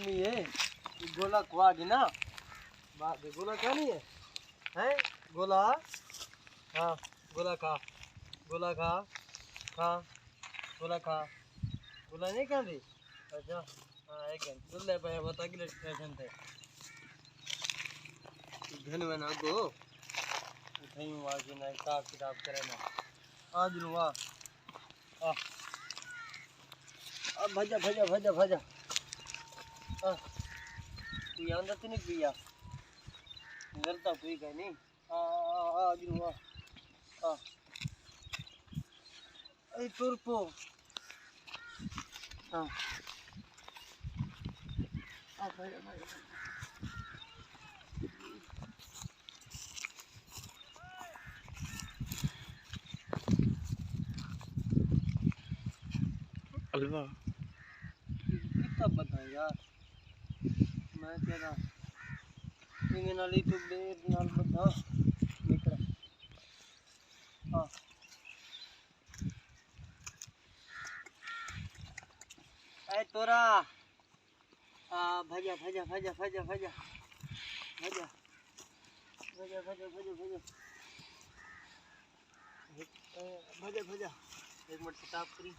नहीं है गोला खुआ दी ना बात गोला क्या नहीं है हैं गोला हाँ गोला खा खा गोला खा गोला नहीं खा दी अच्छा हाँ एक घंटे ले पाया बता कि स्टेशन थे धन बना गो उठाई हुआ कि ना किताब करे ना आज रुआ भजा भजा भजा भजा तू अंदर तो नहीं पिया डरता कोई कहीं नहीं आज रुआ ए तुरपो भजा भजा अलवा कितना बताएं यार मैं तेरा इंगे नाली तो बेर नाल बता निकल हाँ ए तोरा भजा भजा भजा भजा भजा भजा भजा भजा भजा भजा भजा भजा एक मिनट किताब करी